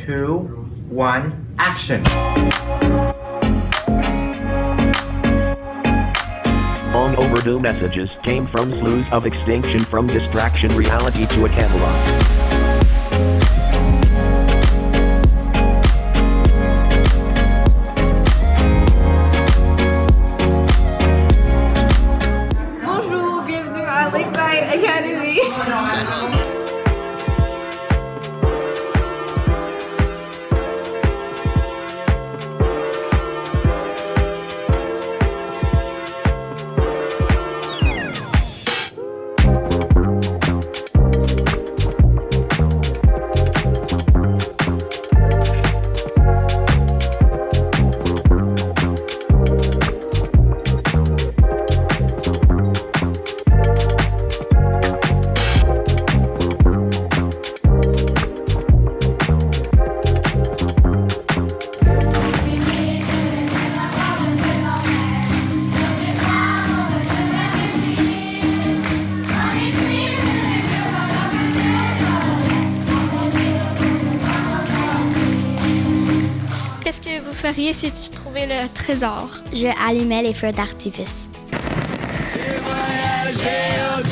2, 1, action! Long overdue messages came from slews of extinction, from distraction reality to a catalog. Bonjour, bienvenue à Lakeside Academy. Qu'est-ce que vous feriez si tu trouvais le trésor? Je allumais les feux d'artifice. J'ai voyagé au